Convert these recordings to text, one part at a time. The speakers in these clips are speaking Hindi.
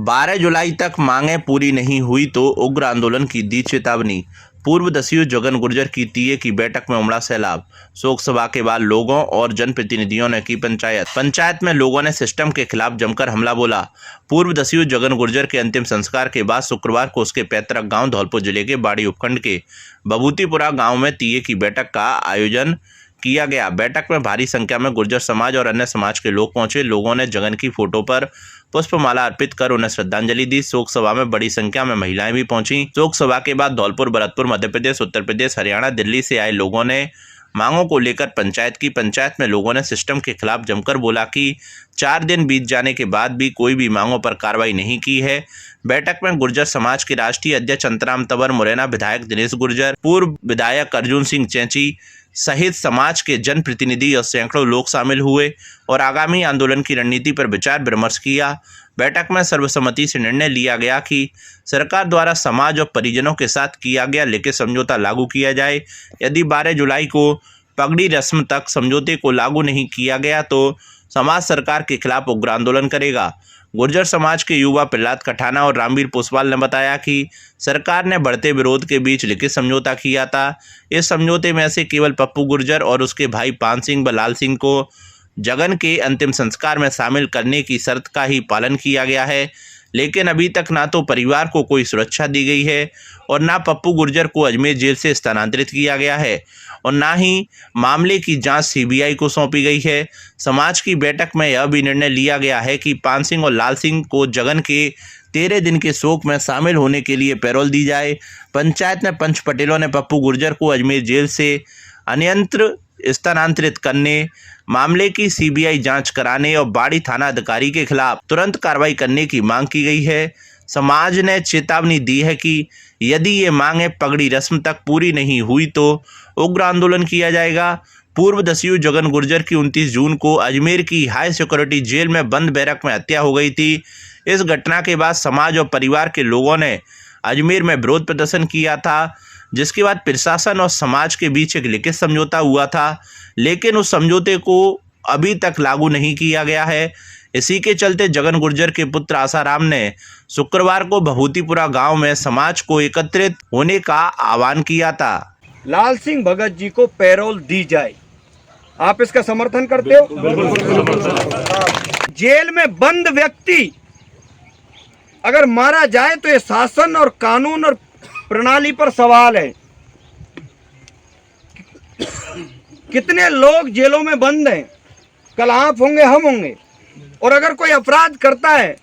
12 जुलाई तक मांगें पूरी नहीं हुई तो उग्र आंदोलन की दी चेतावनी। पूर्व दस्यु जगन गुर्जर की टीए की बैठक में उमड़ा सैलाब। शोक सभा के बाद लोगों और जनप्रतिनिधियों ने की पंचायत में लोगों ने सिस्टम के खिलाफ जमकर हमला बोला। पूर्व दस्यु जगन गुर्जर के अंतिम संस्कार के बाद शुक्रवार को उसके पैतृक गांव धौलपुर जिले के बाड़ी उपखंड के बभूतिपुरा गांव में टीए की बैठक का आयोजन किया गया। बैठक में भारी संख्या में गुर्जर समाज और अन्य समाज के लोग पहुंचे। लोगों ने जगन की फोटो पर पुष्पमाला अर्पित कर उन्हें श्रद्धांजलि दी। शोक सभा में बड़ी संख्या में महिलाएं भी पहुंची। शोक सभा के बाद धौलपुर, भरतपुर, मध्य प्रदेश, उत्तर प्रदेश, हरियाणा, दिल्ली से आए लोगों ने मांगों को लेकर पंचायत में लोगों ने सिस्टम के खिलाफ जमकर बोला कि 4 दिन बीत जाने के बाद भी कोई भी मांगों पर कार्रवाई नहीं की है। बैठक में गुर्जर समाज के राष्ट्रीय अध्यक्ष अंतराम तंवर, मुरैना विधायक दिनेश गुर्जर, पूर्व विधायक अर्जुन सिंह चैंची सहित समाज के जनप्रतिनिधि और सैकड़ों लोग शामिल हुए और आगामी आंदोलन की रणनीति पर विचार विमर्श किया। बैठक में सर्वसम्मति से निर्णय लिया गया कि सरकार द्वारा समाज और परिजनों के साथ किया गया लिखित समझौता लागू किया जाए। यदि 12 जुलाई को पगड़ी रस्म तक समझौते को लागू नहीं किया गया तो समाज सरकार के खिलाफ उग्र आंदोलन करेगा। गुर्जर समाज के युवा प्रहलाद कठाना और रामवीर पोसवाल ने बताया कि सरकार ने बढ़ते विरोध के बीच लिखित समझौता किया था। इस समझौते में से केवल पप्पू गुर्जर और उसके भाई पान सिंह व लाल सिंह को जगन के अंतिम संस्कार में शामिल करने की शर्त का ही पालन किया गया है, लेकिन अभी तक ना तो परिवार को कोई सुरक्षा दी गई है और ना पप्पू गुर्जर को अजमेर जेल से स्थानांतरित किया गया है और ना ही मामले की जांच सीबीआई को सौंपी गई है। समाज की बैठक में यह भी निर्णय लिया गया है कि पान सिंह और लाल सिंह को जगन के 13 दिन के शोक में शामिल होने के लिए पैरोल दी जाए। पंचायत में पंच पटेलों ने पप्पू गुर्जर को अजमेर जेल से अन्यत्र स्थानांतरित करने, मामले की सीबीआई जांच कराने और बाड़ी थाना अधिकारी के खिलाफ तुरंत कार्रवाई करने की मांग की गई है। समाज ने चेतावनी दी है कि यदि ये मांगें पगड़ी रस्म तक पूरी नहीं हुई तो उग्र आंदोलन किया जाएगा। पूर्व दस्यु जगन गुर्जर की 29 जून को अजमेर की हाई सिक्योरिटी जेल में बंद बैरक में हत्या हो गई थी। इस घटना के बाद समाज और परिवार के लोगों ने अजमेर में विरोध प्रदर्शन किया था, जिसके बाद प्रशासन और समाज के बीच एक लिखित समझौता हुआ था, लेकिन उस समझौते को अभी तक लागू नहीं किया गया है। इसी के चलते जगन गुर्जर के पुत्र आसाराम ने शुक्रवार को बभूतिपुरा गांव में समाज को एकत्रित होने का आह्वान किया था। लाल सिंह भगत जी को पैरोल दी जाए, आप इसका समर्थन करते हो? जेल में बंद व्यक्ति अगर मारा जाए तो ये शासन और कानून और प्रणाली पर सवाल है। कितने लोग जेलों में बंद हैं, कल आप होंगे, हम होंगे, और अगर कोई अपराध करता है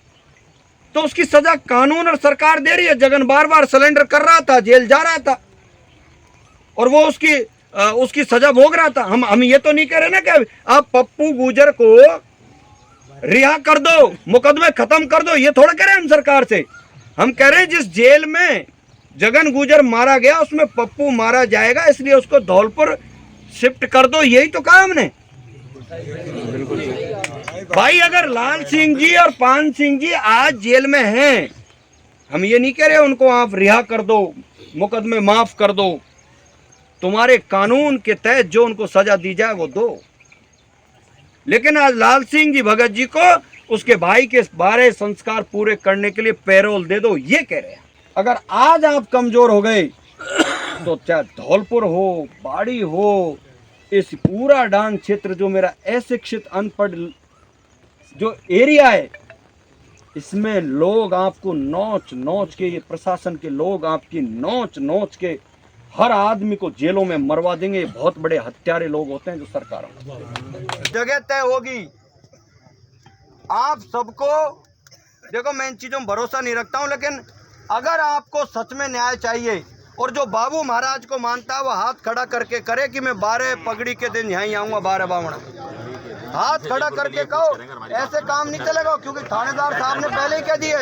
तो उसकी सजा कानून और सरकार दे रही है। जगन बार बार सरेंडर कर रहा था, जेल जा रहा था और वो उसकी सजा भोग रहा था। हम ये तो नहीं कह रहे ना कि आप पप्पू गुर्जर को रिहा कर दो, मुकदमे खत्म कर दो, ये थोड़ा कह रहे हैं हम सरकार से। हम कह रहे हैं जिस जेल में जगन गुर्जर मारा गया उसमें पप्पू मारा जाएगा, इसलिए उसको धौलपुर शिफ्ट कर दो, यही तो कहा हमने। भाई अगर लाल सिंह जी और पान सिंह जी आज जेल में हैं, हम ये नहीं कह रहे उनको आप रिहा कर दो, मुकदमे माफ कर दो, तुम्हारे कानून के तहत जो उनको सजा दी जाए वो दो। लेकिन आज लाल सिंह जी भगत जी को उसके भाई के 12 संस्कार पूरे करने के लिए पैरोल दे दो, ये कह रहे हैं। अगर आज आप कमजोर हो गए तो चाहे धौलपुर हो, बाड़ी हो, इस पूरा डांग क्षेत्र जो मेरा अशिक्षित अनपढ़ जो एरिया है, इसमें लोग आपको नोच नोच के, ये प्रशासन के लोग आपकी नोच नोच के हर आदमी को जेलों में मरवा देंगे। ये बहुत बड़े हत्यारे लोग होते हैं जो सरकारों जगह तय होगी। आप सबको देखो, मैं इन चीजों में भरोसा नहीं रखता हूं, लेकिन अगर आपको सच में न्याय चाहिए और जो बाबू महाराज को मानता है वो हाथ खड़ा करके करे कि मैं 12 पगड़ी के दिन यहीं आऊंगा, 12 बावड़ा हाथ खड़ा करके कहो। ऐसे काम नहीं चलेगा, क्योंकि थानेदार साहब ने पहले ही कह दिए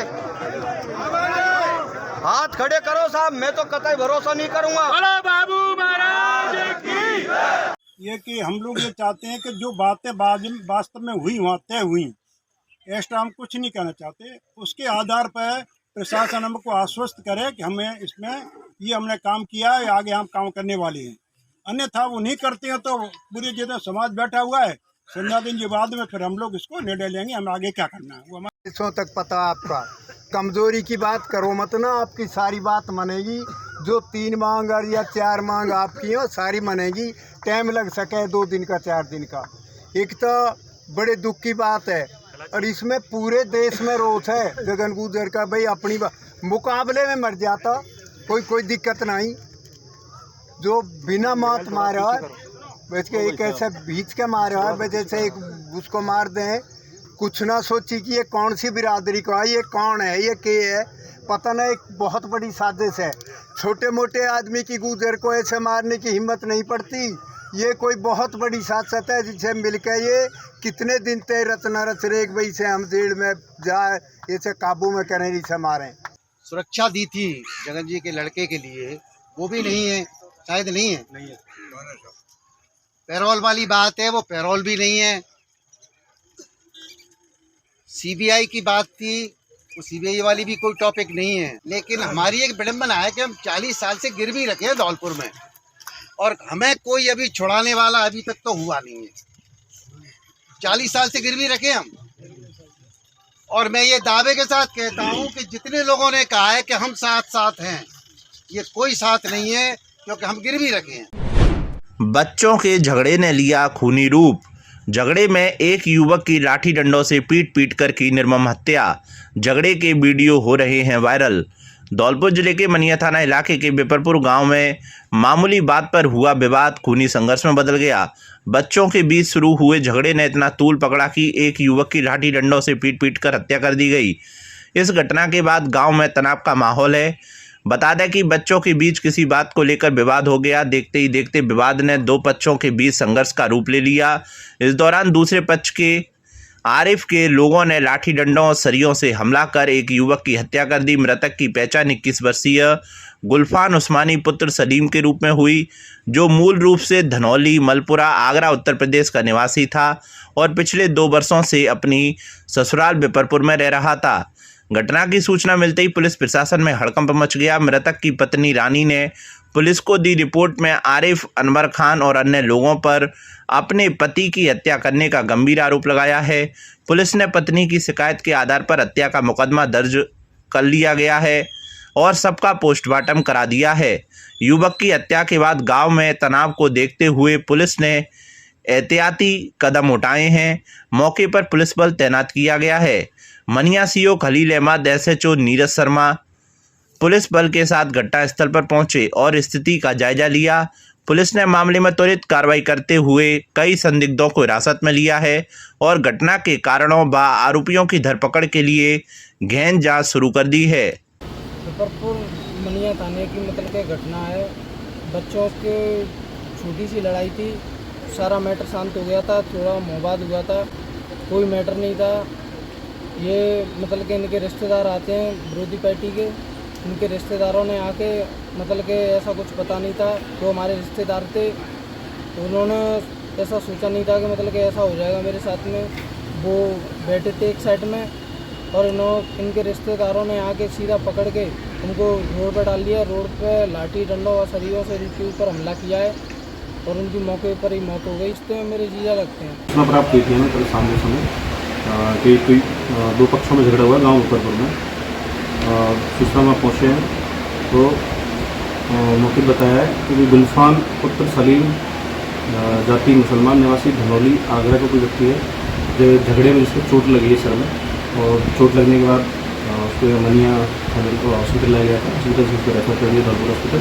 हाथ खड़े करो साहब, मैं तो कतई भरोसा नहीं करूंगा। बाबू महाराज की ये कि हम लोग ये चाहते हैं कि जो बातें वास्तव में हुई वहाँ तय हुई, एक्स्ट्रा हम कुछ नहीं कहना चाहते। उसके आधार पर प्रशासन हमको आश्वस्त करे कि हमें इसमें ये हमने काम किया है, आगे हम काम करने वाले हैं। अन्यथा वो नहीं करते हैं तो पूरे जितना समाज बैठा हुआ है, संध्या दिन के बाद में फिर हम लोग इसको निर्णय लेंगे हम आगे क्या करना है। वो हमारे तक पता आपका कमजोरी की बात करो मत ना, आपकी सारी बात मानेगी। जो 3 मांग और या 4 मांग आपकी हो सारी मानेगी। टाइम लग सके 2 दिन का 4 दिन का। एक तो बड़े दुख की बात है और इसमें पूरे देश में रोष है गगन गुर्जर का। भाई अपनी मुकाबले में मर जाता कोई दिक्कत नहीं। जो बिना मौत मारा है वैसे एक ऐसे बीच के मारा है वजह से एक उसको मार दें। कुछ ना सोची कि ये कौन सी बिरादरी का है, ये कौन है, ये क्या है, पता नहीं। एक बहुत बड़ी साजिश है। छोटे मोटे आदमी की गुर्जर को ऐसे मारने की हिम्मत नहीं पड़ती। ये कोई बहुत बड़ी साजिश है जिसे मिलकर ये कितने दिन तक रचना रच रेख भाई से हम जेल में जाए इसे काबू में करें, इसे मारें। सुरक्षा दी थी जगन जी के लड़के के लिए, वो भी नहीं है, शायद नहीं है। पैरोल वाली बात है, वो पैरोल भी नहीं है। सीबीआई की बात थी, वो सीबीआई वाली भी कोई टॉपिक नहीं है। लेकिन हमारी एक विडंबना है कि हम 40 साल से गिरवी रखे हैं धौलपुर में और हमें कोई अभी छुड़ाने वाला अभी तक तो हुआ नहीं है। 40 साल से गिरवी रखे हम। और मैं ये दावे के साथ कहता हूँ कि जितने लोगों ने कहा है कि हम साथ हैं, ये कोई साथ नहीं है, क्योंकि हम गिरवी रखे हैं। बच्चों के झगड़े ने लिया खूनी रूप। झगड़े में एक युवक की लाठी डंडों से पीट कर की निर्मम हत्या। झगड़े के वीडियो हो रहे हैं वायरल। धौलपुर जिले के मनिया थाना इलाके के बेपरपुर गांव में मामूली बात पर हुआ विवाद खूनी संघर्ष में बदल गया। बच्चों के बीच शुरू हुए झगड़े ने इतना तूल पकड़ा कि एक युवक की लाठी डंडों से पीट कर हत्या कर दी गई। इस घटना के बाद गांव में तनाव का माहौल है। बता दें कि बच्चों के बीच किसी बात को लेकर विवाद हो गया। देखते ही देखते विवाद ने 2 पक्षों के बीच संघर्ष का रूप ले लिया। इस दौरान दूसरे पक्ष के आरिफ के लोगों ने लाठी डंडों और सरियों से हमला कर एक युवक की हत्या कर दी। मृतक की पहचान 21 वर्षीय गुलफान उस्मानी पुत्र सलीम के रूप में हुई, जो मूल रूप से धनौली मलपुरा आगरा उत्तर प्रदेश का निवासी था और पिछले 2 वर्षों से अपनी ससुराल बेपरपुर में रह रहा था। घटना की सूचना मिलते ही पुलिस प्रशासन में हड़कंप मच गया। मृतक की पत्नी रानी ने पुलिस को दी रिपोर्ट में आरिफ, अनवर खान और अन्य लोगों पर अपने पति की हत्या करने का गंभीर आरोप लगाया है। पुलिस ने पत्नी की शिकायत के आधार पर हत्या का मुकदमा दर्ज कर लिया गया है और सबका पोस्टमार्टम करा दिया है। युवक की हत्या के बाद गांव में तनाव को देखते हुए पुलिस ने एहतियाती कदम उठाए हैं। मौके पर पुलिस बल तैनात किया गया है। Maniya CO Khalil Ahmed, SHO Neeraj Sharma police बल के साथ घटनास्थल पर पहुंचे और स्थिति का जायजा लिया। पुलिस ने मामले में त्वरित कार्रवाई करते हुए कई संदिग्धों को हिरासत में लिया है और घटना के कारणों व आरोपियों की धरपकड़ के लिए गहन जांच शुरू कर दी है। बेपरपुर मनिया थाने की मतलब के घटना है। बच्चों के छोटी सी लड़ाई थी, सारा मैटर शांत हो गया था, थोड़ा मोहबाद हुआ था, कोई मैटर नहीं था। ये मतलब कि इनके रिश्तेदार आते हैं विरोधी पार्टी के, उनके रिश्तेदारों ने आके मतलब कि ऐसा कुछ पता नहीं था, तो हमारे रिश्तेदार थे, तो उन्होंने ऐसा सोचा नहीं था कि मतलब कि ऐसा हो जाएगा मेरे साथ में। वो बैठे थे एक साइड में और इनके रिश्तेदारों ने आके सीधा पकड़ के उनको रोड पर डाल दिया। रोड पर लाठी डंडों और सरियों से इनके ऊपर हमला किया है और उनकी मौके पर ही मौत हो गई। इससे मेरे जीजा लगते हैं। सूचना प्राप्त की थी हमें कल शाम के समय कि कोई 2 पक्षों में झगड़ा हुआ गाँव बेपरपुर में। सूचना में पहुँचे हैं तो मौके बताया है कि गुलफान पुत्र सलीम जाति मुसलमान निवासी धनौली आगरा का कोई व्यक्ति है, जो झगड़े में जिसको चोट लगी है सर में, और चोट लगने के बाद उसको मनिया हॉस्पिटल लाया गया था। हॉस्पिटल से उसको रेफर कर दिया धौलपुर हॉस्पिटल,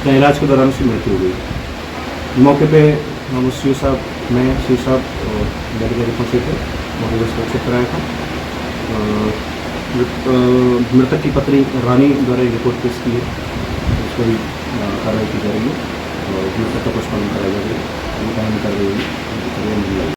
जहाँ इलाज के दौरान उसकी मृत्यु हो गई। मौके पे हम सीओ साहब मेडिकल पहुँचे थे, मौके पर उसको चेक कराया था। मृतक की पत्नी रानी द्वारा रिपोर्ट पेश की है, उस पर भी कार्रवाई की जा रही है और मृतक का पोस्टमार्टम कराया जा रही है।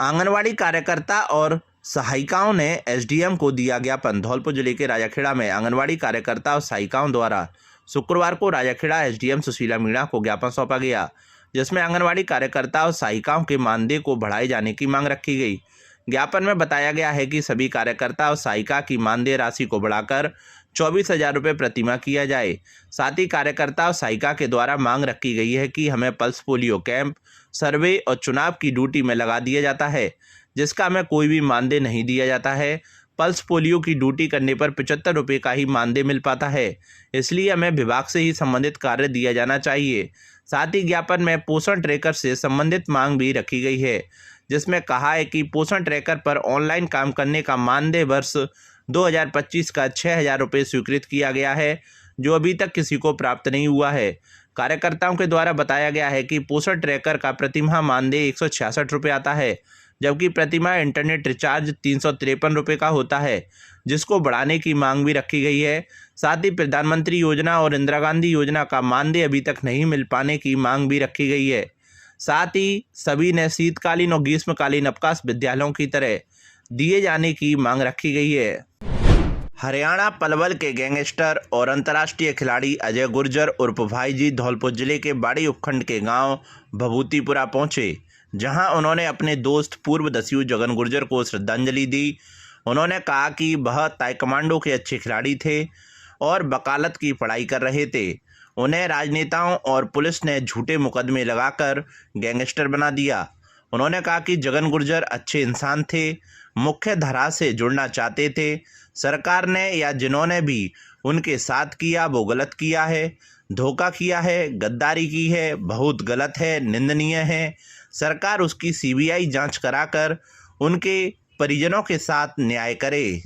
आंगनवाड़ी कार्यकर्ता और सहायिकाओं ने SDM को दिया ज्ञापन। धौलपुर जिले के राजाखेड़ा में आंगनवाड़ी कार्यकर्ता और सहायिकाओं द्वारा शुक्रवार को राजाखेड़ा SDM सुशीला मीणा को ज्ञापन सौंपा गया, जिसमें आंगनवाड़ी कार्यकर्ता और सहायिकाओं के मानदेय को बढ़ाए जाने की मांग रखी गई। ज्ञापन में बताया गया है कि सभी कार्यकर्ता और सहायिका की मानदेय राशि को बढ़ाकर 24,000 रुपये प्रतिमाह किया जाए। साथ ही कार्यकर्ता और सहायिका के द्वारा मांग रखी गई है कि हमें पल्स पोलियो कैंप, सर्वे और चुनाव की ड्यूटी में लगा दिया जाता है, जिसका हमें कोई भी मानदेय नहीं दिया जाता है। पल्स पोलियो की ड्यूटी करने पर 75 रुपये का ही मानदेय मिल पाता है। इसलिए हमें विभाग से ही संबंधित कार्य दिया जाना चाहिए। साथ ही ज्ञापन में पोषण ट्रैकर से संबंधित मांग भी रखी गई है, जिसमें कहा है कि पोषण ट्रैकर पर ऑनलाइन काम करने का मानदेय वर्ष 2025 का 6,000 रुपये स्वीकृत किया गया है, जो अभी तक किसी को प्राप्त नहीं हुआ है। कार्यकर्ताओं के द्वारा बताया गया है कि पोषण ट्रैकर का प्रतिमाह मानदेय 166 रुपये आता है, जबकि प्रतिमाह इंटरनेट रिचार्ज 353 रुपये का होता है, जिसको बढ़ाने की मांग भी रखी गई है। साथ ही प्रधानमंत्री योजना और इंदिरा गांधी योजना का मानदेय अभी तक नहीं मिल पाने की मांग भी रखी गई है। साथ ही सभी ने शीतकालीन और ग्रीष्मकालीन अवकाश विद्यालयों की तरह दिए जाने की मांग रखी गई है। हरियाणा पलवल के गैंगस्टर और अंतर्राष्ट्रीय खिलाड़ी अजय गुर्जर उर्फ भाईजी धौलपुर जिले के बाड़ी उपखंड के गांव भभूतिपुरा पहुंचे, जहां उन्होंने अपने दोस्त पूर्व दस्यु जगन गुर्जर को श्रद्धांजलि दी। उन्होंने कहा कि वह ताइक्वांडो के अच्छे खिलाड़ी थे और वकालत की पढ़ाई कर रहे थे। उन्हें राजनेताओं और पुलिस ने झूठे मुकदमे लगाकर गैंगस्टर बना दिया। उन्होंने कहा कि जगन गुर्जर अच्छे इंसान थे, मुख्य धारा से जुड़ना चाहते थे। सरकार ने या जिन्होंने भी उनके साथ किया वो गलत किया है, धोखा किया है, गद्दारी की है, बहुत गलत है, निंदनीय है। सरकार उसकी CBI जांच कराकर उनके परिजनों के साथ न्याय करे।